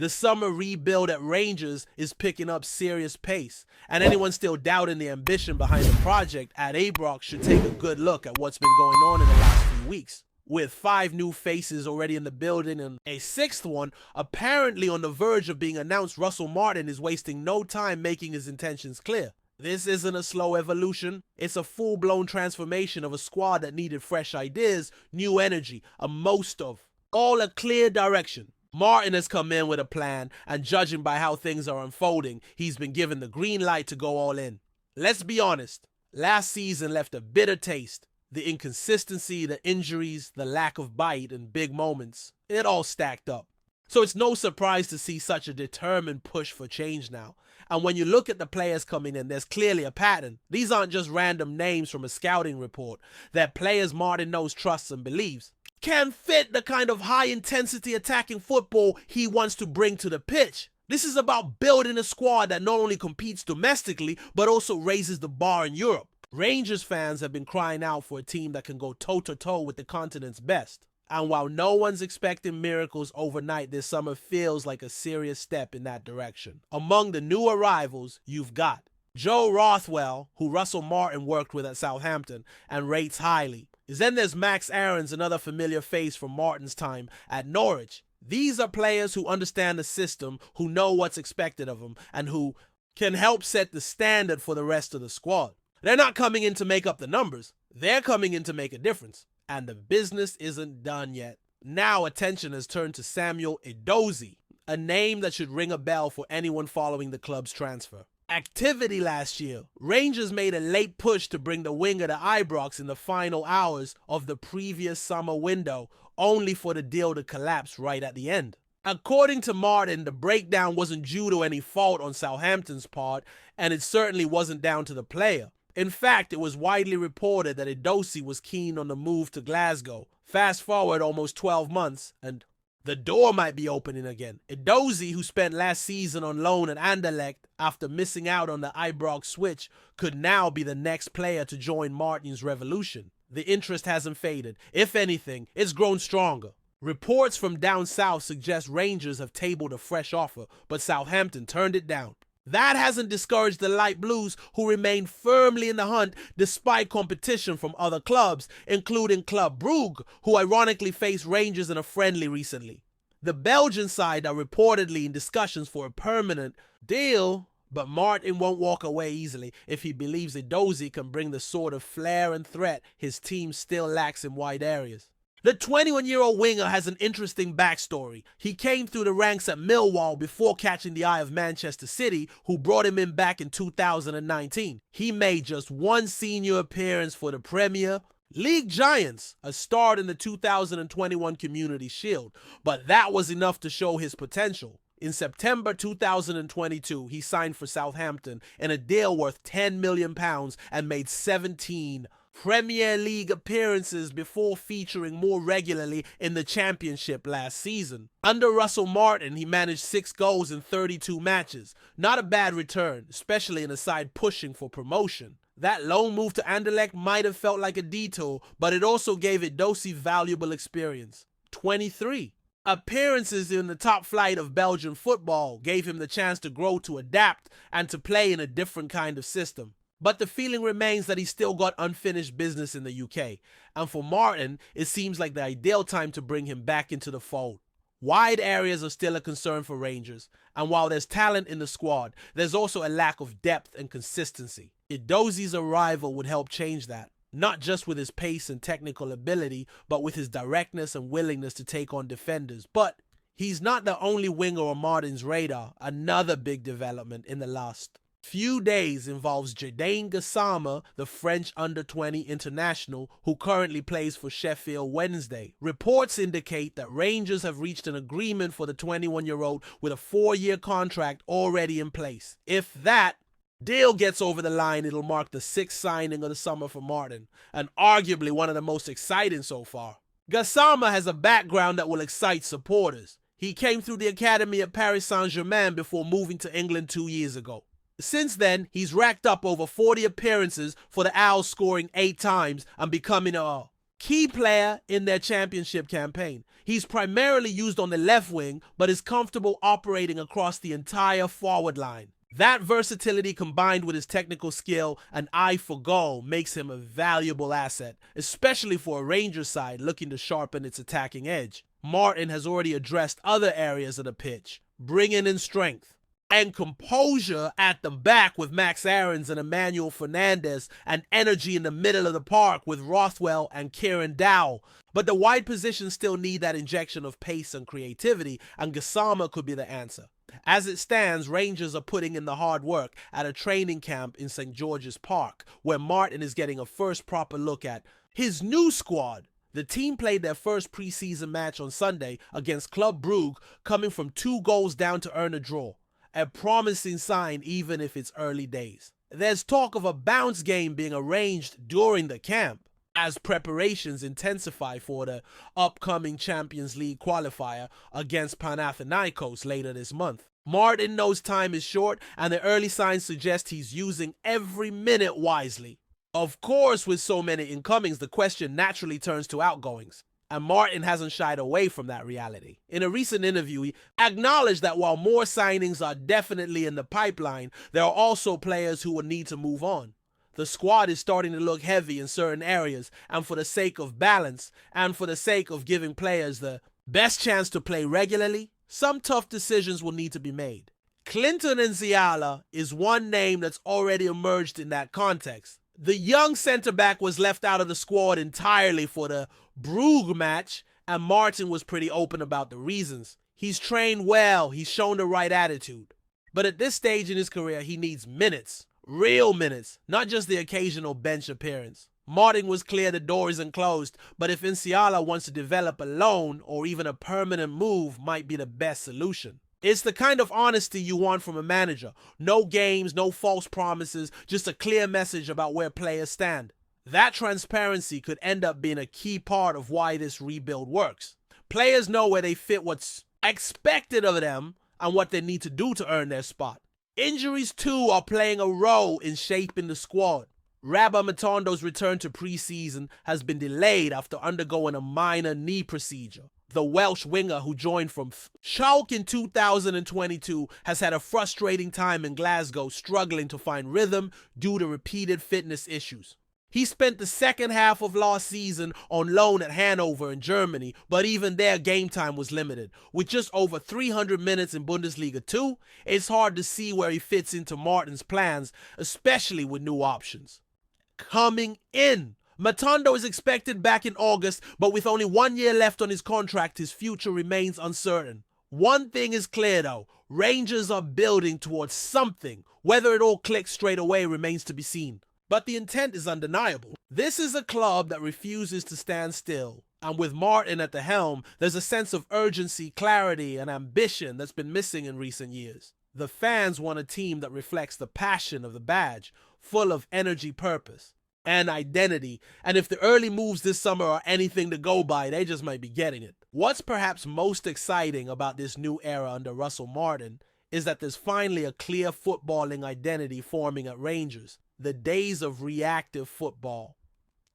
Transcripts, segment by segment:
The summer rebuild at Rangers is picking up serious pace, and anyone still doubting the ambition behind the project at Ibrox should take a good look at what's been going on in the last few weeks. With 5 new faces already in the building and a 6th one apparently on the verge of being announced, Russell Martin is wasting no time making his intentions clear. This isn't a slow evolution, it's a full-blown transformation of a squad that needed fresh ideas, new energy, a most of, all a clear direction. Martin has come in with a plan, and judging by how things are unfolding, he's been given the green light to go all in. Let's be honest, last season left a bitter taste. The inconsistency, the injuries, the lack of bite in big moments, it all stacked up. So it's no surprise to see such a determined push for change now. And when you look at the players coming in, there's clearly a pattern. These aren't just random names from a scouting report. They're players Martin knows, trusts, and believes can fit the kind of high-intensity attacking football he wants to bring to the pitch. This is about building a squad that not only competes domestically, but also raises the bar in Europe. Rangers fans have been crying out for a team that can go toe-to-toe with the continent's best. And while no one's expecting miracles overnight, this summer feels like a serious step in that direction. Among the new arrivals, you've got Joe Rothwell, who Russell Martin worked with at Southampton and rates highly. Then there's Max Aarons, another familiar face from Martin's time at Norwich. These are players who understand the system, who know what's expected of them, and who can help set the standard for the rest of the squad. They're not coming in to make up the numbers. They're coming in to make a difference. And the business isn't done yet. Now attention has turned to Samuel Edozie, a name that should ring a bell for anyone following the club's transfer. Activity last year. Rangers made a late push to bring the winger to Ibrox in the final hours of the previous summer window, only for the deal to collapse right at the end. According to Martin, the breakdown wasn't due to any fault on Southampton's part, and it certainly wasn't down to the player. In fact, it was widely reported that Edozie was keen on the move to Glasgow. Fast forward almost 12 months, and the door might be opening again. Edozie, who spent last season on loan at Anderlecht after missing out on the Ibrox switch, could now be the next player to join Martin's revolution. The interest hasn't faded. If anything, it's grown stronger. Reports from down south suggest Rangers have tabled a fresh offer, but Southampton turned it down. That hasn't discouraged the Light Blues, who remain firmly in the hunt despite competition from other clubs, including Club Brugge, who ironically faced Rangers in a friendly recently. The Belgian side are reportedly in discussions for a permanent deal, but Martin won't walk away easily if he believes Edozie can bring the sort of flair and threat his team still lacks in wide areas. The 21-year-old winger has an interesting backstory. He came through the ranks at Millwall before catching the eye of Manchester City, who brought him in back in 2019. He made just one senior appearance for the Premier League Giants, a start in the 2021 Community Shield, but that was enough to show his potential. In September 2022, he signed for Southampton in a deal worth £10 million and made 17 Premier League appearances before featuring more regularly in the Championship last season. Under Russell Martin, he managed 6 goals in 32 matches. Not a bad return, especially in a side pushing for promotion. That loan move to Anderlecht might have felt like a detour, but it also gave Edozie valuable experience. 23 appearances in the top flight of Belgian football gave him the chance to grow, to adapt, and to play in a different kind of system. But the feeling remains that he's still got unfinished business in the UK, and for Martin, it seems like the ideal time to bring him back into the fold. Wide areas are still a concern for Rangers, and while there's talent in the squad, there's also a lack of depth and consistency. Edozie's arrival would help change that, not just with his pace and technical ability, but with his directness and willingness to take on defenders. But he's not the only winger on Martin's radar. Another big development in the last few days involves Jadane Gassama, the French under-20 international who currently plays for Sheffield Wednesday. Reports indicate that Rangers have reached an agreement for the 21-year-old with a 4-year contract already in place. If that deal gets over the line, it'll mark the 6th signing of the summer for Martin, and arguably one of the most exciting so far. Gassama has a background that will excite supporters. He came through the academy at Paris Saint-Germain before moving to England 2 years ago. Since then, he's racked up over 40 appearances for the Owls, scoring 8 times and becoming a key player in their championship campaign. He's primarily used on the left wing, but is comfortable operating across the entire forward line. That versatility combined with his technical skill and eye for goal makes him a valuable asset, especially for a Rangers side looking to sharpen its attacking edge. Martin has already addressed other areas of the pitch, bringing in strength and composure at the back with Max Aarons and Emmanuel Fernandez, and energy in the middle of the park with Rothwell and Kieran Dowell. But the wide positions still need that injection of pace and creativity, and Gassama could be the answer. As it stands, Rangers are putting in the hard work at a training camp in St. George's Park, where Martin is getting a first proper look at his new squad. The team played their first preseason match on Sunday against Club Brugge, coming from 2 goals down to earn a draw. A promising sign even if it's early days. There's talk of a bounce game being arranged during the camp as preparations intensify for the upcoming Champions League qualifier against Panathinaikos later this month. Martin knows time is short, and the early signs suggest he's using every minute wisely. Of course, with so many incomings, the question naturally turns to outgoings. And Martin hasn't shied away from that reality. In a recent interview, he acknowledged that while more signings are definitely in the pipeline, there are also players who will need to move on. The squad is starting to look heavy in certain areas, and for the sake of balance, and for the sake of giving players the best chance to play regularly, some tough decisions will need to be made. Clinton Nziala is one name that's already emerged in that context. The young centre-back was left out of the squad entirely for the Brugge match, and Martin was pretty open about the reasons. He's trained well, he's shown the right attitude. But at this stage in his career, he needs minutes. Real minutes, not just the occasional bench appearance. Martin was clear the door isn't closed, but if Nziala wants to develop a loan or even a permanent move, might be the best solution. It's the kind of honesty you want from a manager. No games, no false promises, just a clear message about where players stand. That transparency could end up being a key part of why this rebuild works. Players know where they fit, what's expected of them, and what they need to do to earn their spot. Injuries too are playing a role in shaping the squad. Rabah Matondo's return to preseason has been delayed after undergoing a minor knee procedure. The Welsh winger, who joined from Schalke in 2022, has had a frustrating time in Glasgow, struggling to find rhythm due to repeated fitness issues. He spent the second half of last season on loan at Hanover in Germany, but even there game time was limited. With just over 300 minutes in Bundesliga 2, it's hard to see where he fits into Martin's plans, especially with new options. Coming in, Matondo is expected back in August, but with only 1 year left on his contract, his future remains uncertain. One thing is clear though, Rangers are building towards something. Whether it all clicks straight away remains to be seen. But the intent is undeniable. This is a club that refuses to stand still. And with Martin at the helm, there's a sense of urgency, clarity, and ambition that's been missing in recent years. The fans want a team that reflects the passion of the badge, full of energy, purpose, and identity. And if the early moves this summer are anything to go by, they just might be getting it. What's perhaps most exciting about this new era under Russell Martin is that there's finally a clear footballing identity forming at Rangers. The days of reactive football,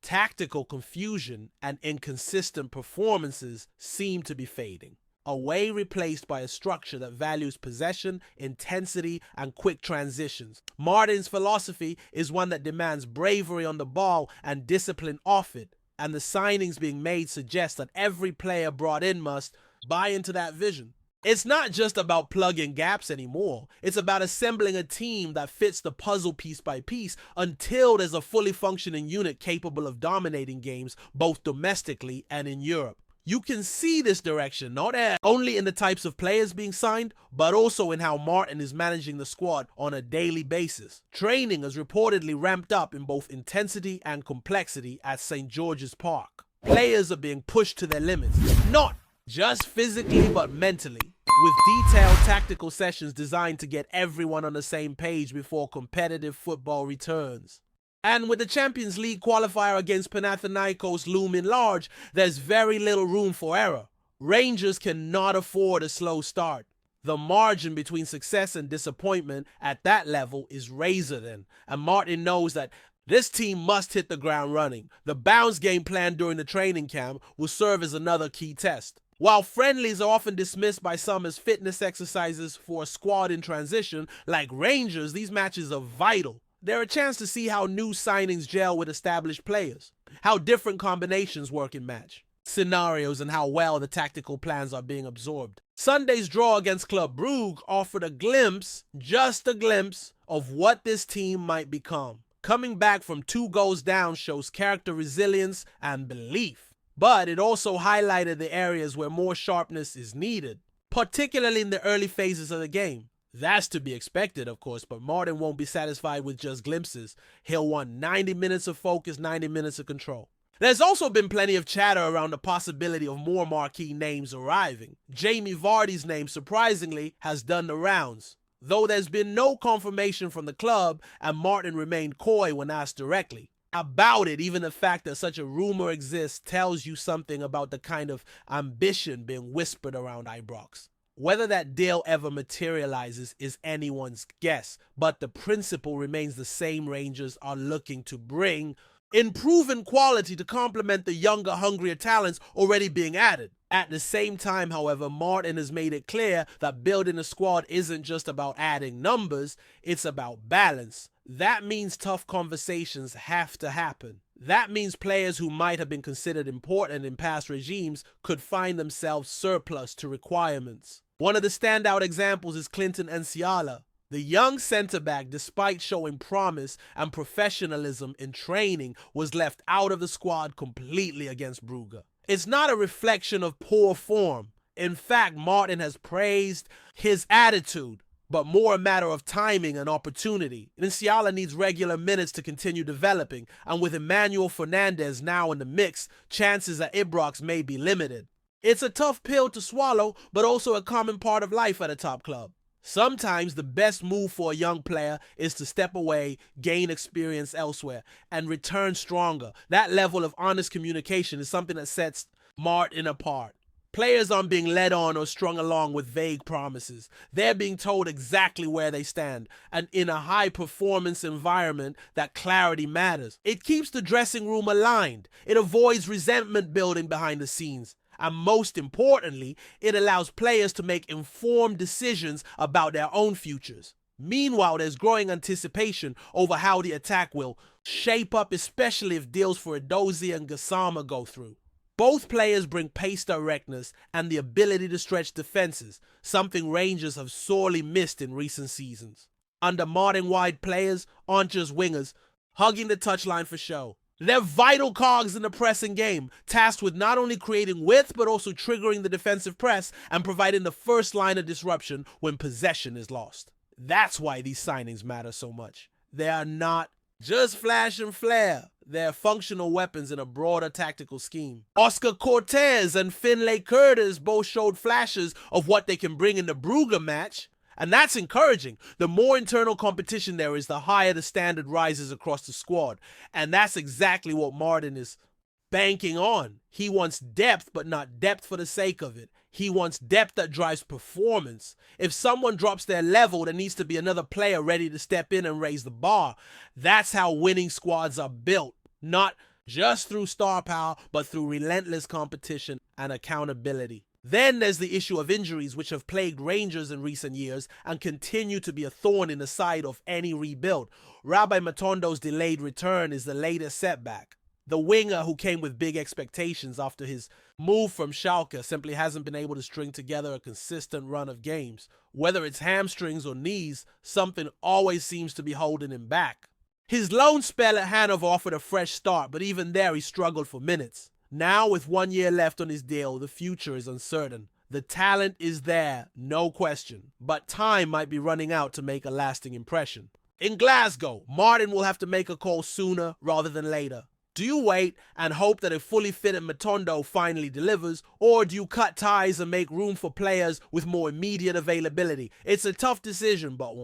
tactical confusion, and inconsistent performances seem to be fading, away replaced by a structure that values possession, intensity, and quick transitions. Martin's philosophy is one that demands bravery on the ball and discipline off it, and the signings being made suggest that every player brought in must buy into that vision. It's not just about plugging gaps anymore. It's about assembling a team that fits the puzzle piece by piece until there's a fully functioning unit capable of dominating games both domestically and in Europe. You can see this direction not only in the types of players being signed, but also in how Martin is managing the squad on a daily basis. Training is reportedly ramped up in both intensity and complexity at St. George's Park. Players are being pushed to their limits, not just physically but mentally, with detailed tactical sessions designed to get everyone on the same page before competitive football returns. And with the Champions League qualifier against Panathinaikos looming large, there's very little room for error. Rangers cannot afford a slow start. The margin between success and disappointment at that level is razor thin, and Martin knows that This team must hit the ground running. The bounce game planned during the training camp will serve as another key test. While friendlies are often dismissed by some as fitness exercises for a squad in transition, like Rangers, these matches are vital. They're a chance to see how new signings gel with established players, how different combinations work in match scenarios, and how well the tactical plans are being absorbed. Sunday's draw against Club Brugge offered a glimpse, just a glimpse, of what this team might become. Coming back from 2 goals down shows character resilience and belief, but it also highlighted the areas where more sharpness is needed, particularly in the early phases of the game. That's to be expected, of course, but Martin won't be satisfied with just glimpses. He'll want 90 minutes of focus, 90 minutes of control. There's also been plenty of chatter around the possibility of more marquee names arriving. Jamie Vardy's name, surprisingly, has done the rounds, though there's been no confirmation from the club, and Martin remained coy when asked directly about it. Even the fact that such a rumor exists tells you something about the kind of ambition being whispered around Ibrox. Whether that deal ever materializes is anyone's guess, but the principle remains the same. Rangers are looking to bring improving quality to complement the younger, hungrier talents already being added. At the same time, however, Martin has made it clear that building a squad isn't just about adding numbers, it's about balance. That means tough conversations have to happen. That means players who might have been considered important in past regimes could find themselves surplus to requirements. One of the standout examples is Clinton Enciala. The young centre-back, despite showing promise and professionalism in training, was left out of the squad completely against Brugge. It's not a reflection of poor form. In fact, Martin has praised his attitude, but more a matter of timing and opportunity. Enciala needs regular minutes to continue developing, and with Emmanuel Fernandez now in the mix, chances at Ibrox may be limited. It's a tough pill to swallow, but also a common part of life at a top club. Sometimes the best move for a young player is to step away, gain experience elsewhere, and return stronger. That level of honest communication is something that sets Martin apart. Players aren't being led on or strung along with vague promises. They're being told exactly where they stand, and in a high-performance environment, that clarity matters. It keeps the dressing room aligned. It avoids resentment building behind the scenes. And most importantly, it allows players to make informed decisions about their own futures. Meanwhile, there's growing anticipation over how the attack will shape up, especially if deals for Edozie and Gassama go through. Both players bring pace, directness, and the ability to stretch defenses, something Rangers have sorely missed in recent seasons. Under Martin, wide players aren't just wingers, hugging the touchline for show. They're vital cogs in the pressing game, tasked with not only creating width but also triggering the defensive press and providing the first line of disruption when possession is lost. That's why these signings matter so much. They are not just flash and flare. They're functional weapons in a broader tactical scheme. Oscar Cortez and Finlay Curtis both showed flashes of what they can bring in the Brugge match. And that's encouraging. The more internal competition there is, the higher the standard rises across the squad. And that's exactly what Martin is banking on. He wants depth, but not depth for the sake of it. He wants depth that drives performance. If someone drops their level, there needs to be another player ready to step in and raise the bar. That's how winning squads are built. Not just through star power, but through relentless competition and accountability. Then there's the issue of injuries, which have plagued Rangers in recent years and continue to be a thorn in the side of any rebuild. Rabbi Matondo's delayed return is the latest setback. The winger, who came with big expectations after his move from Schalke, simply hasn't been able to string together a consistent run of games. Whether it's hamstrings or knees, something always seems to be holding him back. His loan spell at Hanover offered a fresh start, but even there he struggled for minutes. Now, with 1 year left on his deal, the future is uncertain. The talent is there, no question, but time might be running out to make a lasting impression. In Glasgow, Martin will have to make a call sooner rather than later. Do you wait and hope that a fully fitted Matondo finally delivers, or do you cut ties and make room for players with more immediate availability? It's a tough decision, but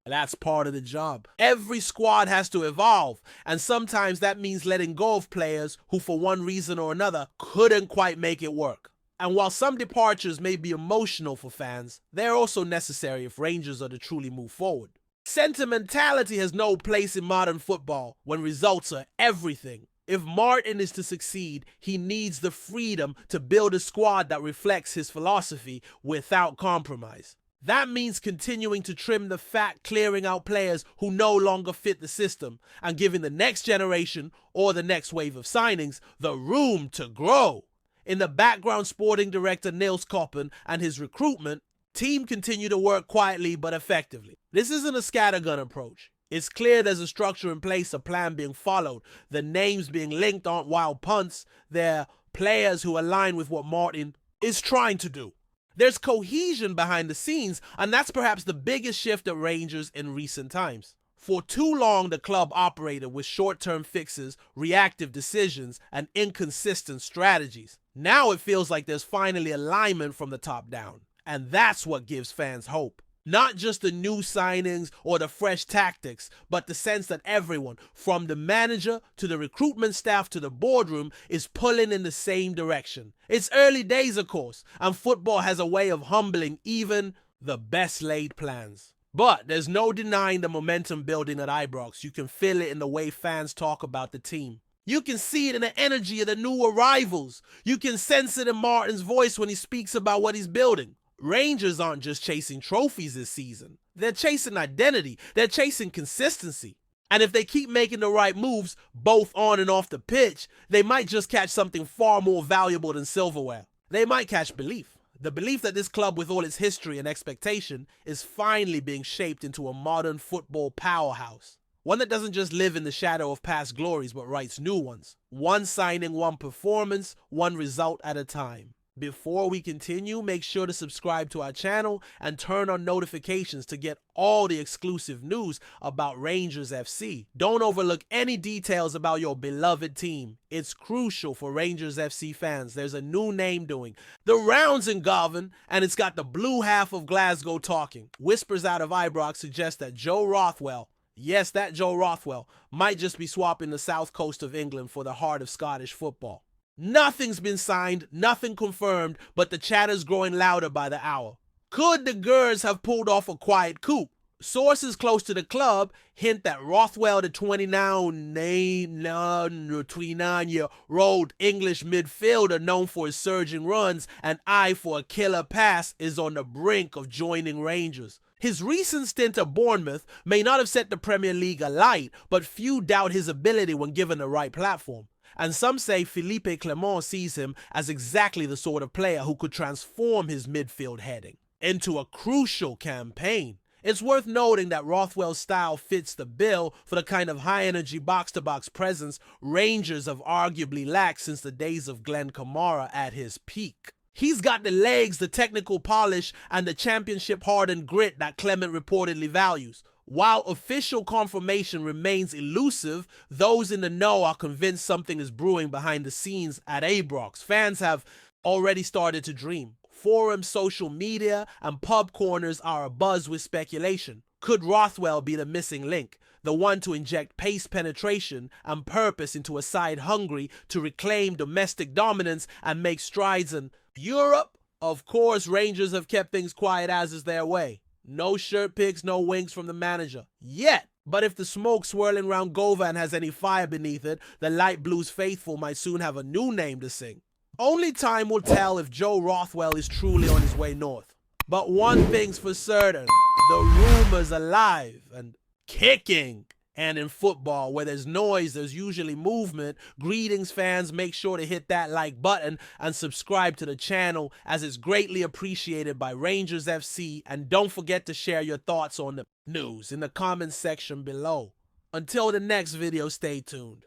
that's part of the job. Every squad has to evolve, and sometimes that means letting go of players who, for one reason or another, couldn't quite make it work. And while some departures may be emotional for fans, they're also necessary if Rangers are to truly move forward. Sentimentality has no place in modern football when results are everything. If Martin is to succeed, he needs the freedom to build a squad that reflects his philosophy without compromise. That means continuing to trim the fat, clearing out players who no longer fit the system, and giving the next generation, or the next wave of signings, the room to grow. In the background, sporting director Niels Koppen and his recruitment team continue to work quietly but effectively. This isn't a scattergun approach. It's clear there's a structure in place, a plan being followed. The names being linked aren't wild punts. They're players who align with what Martin is trying to do. There's cohesion behind the scenes, and that's perhaps the biggest shift at Rangers in recent times. For too long, the club operated with short-term fixes, reactive decisions, and inconsistent strategies. Now it feels like there's finally alignment from the top down, and that's what gives fans hope. Not just the new signings or the fresh tactics, but the sense that everyone, from the manager to the recruitment staff to the boardroom, is pulling in the same direction. It's early days, of course, and football has a way of humbling even the best laid plans. But there's no denying the momentum building at Ibrox. You can feel it in the way fans talk about the team. You can see it in the energy of the new arrivals. You can sense it in Martin's voice when he speaks about what he's building. Rangers aren't just chasing trophies this season. They're chasing identity. They're chasing consistency. And if they keep making the right moves, both on and off the pitch, they might just catch something far more valuable than silverware. They might catch belief. The belief that this club, with all its history and expectation, is finally being shaped into a modern football powerhouse. One that doesn't just live in the shadow of past glories, but writes new ones. One signing, one performance, one result at a time. Before we continue, make sure to subscribe to our channel and turn on notifications to get all the exclusive news about Rangers FC. Don't overlook any details about your beloved team. It's crucial for Rangers FC fans. There's a new name doing the rounds in Govan, and it's got the blue half of Glasgow talking. Whispers out of Ibrox suggest that Joe Rothwell, yes, that Joe Rothwell, might just be swapping the south coast of England for the heart of Scottish football. Nothing's been signed, nothing confirmed, but the chatter's growing louder by the hour. Could the Gers have pulled off a quiet coup? Sources close to the club hint that Rothwell, the 29-year-old English midfielder known for his surging runs and eye for a killer pass, is on the brink of joining Rangers. His recent stint at Bournemouth may not have set the Premier League alight, but few doubt his ability when given the right platform. And some say Philippe Clement sees him as exactly the sort of player who could transform his midfield heading into a crucial campaign. It's worth noting that Rothwell's style fits the bill for the kind of high-energy box-to-box presence Rangers have arguably lacked since the days of Glenn Kamara at his peak. He's got the legs, the technical polish, and the championship-hardened grit that Clement reportedly values. While official confirmation remains elusive, those in the know are convinced something is brewing behind the scenes at Ibrox. Fans have already started to dream. Forums, social media, and pub corners are abuzz with speculation. Could Rothwell be the missing link? The one to inject pace, penetration, and purpose into a side hungry to reclaim domestic dominance and make strides in Europe? Of course, Rangers have kept things quiet, as is their way. No shirt pics, no winks from the manager. Yet. But if the smoke swirling around Govan has any fire beneath it, the light blues faithful might soon have a new name to sing. Only time will tell if Joe Rothwell is truly on his way north. But one thing's for certain, the rumor's alive and kicking. And in football, where there's noise, there's usually movement. Greetings, fans. Make sure to hit that like button and subscribe to the channel, as it's greatly appreciated by Rangers FC. And don't forget to share your thoughts on the news in the comments section below. Until the next video, stay tuned.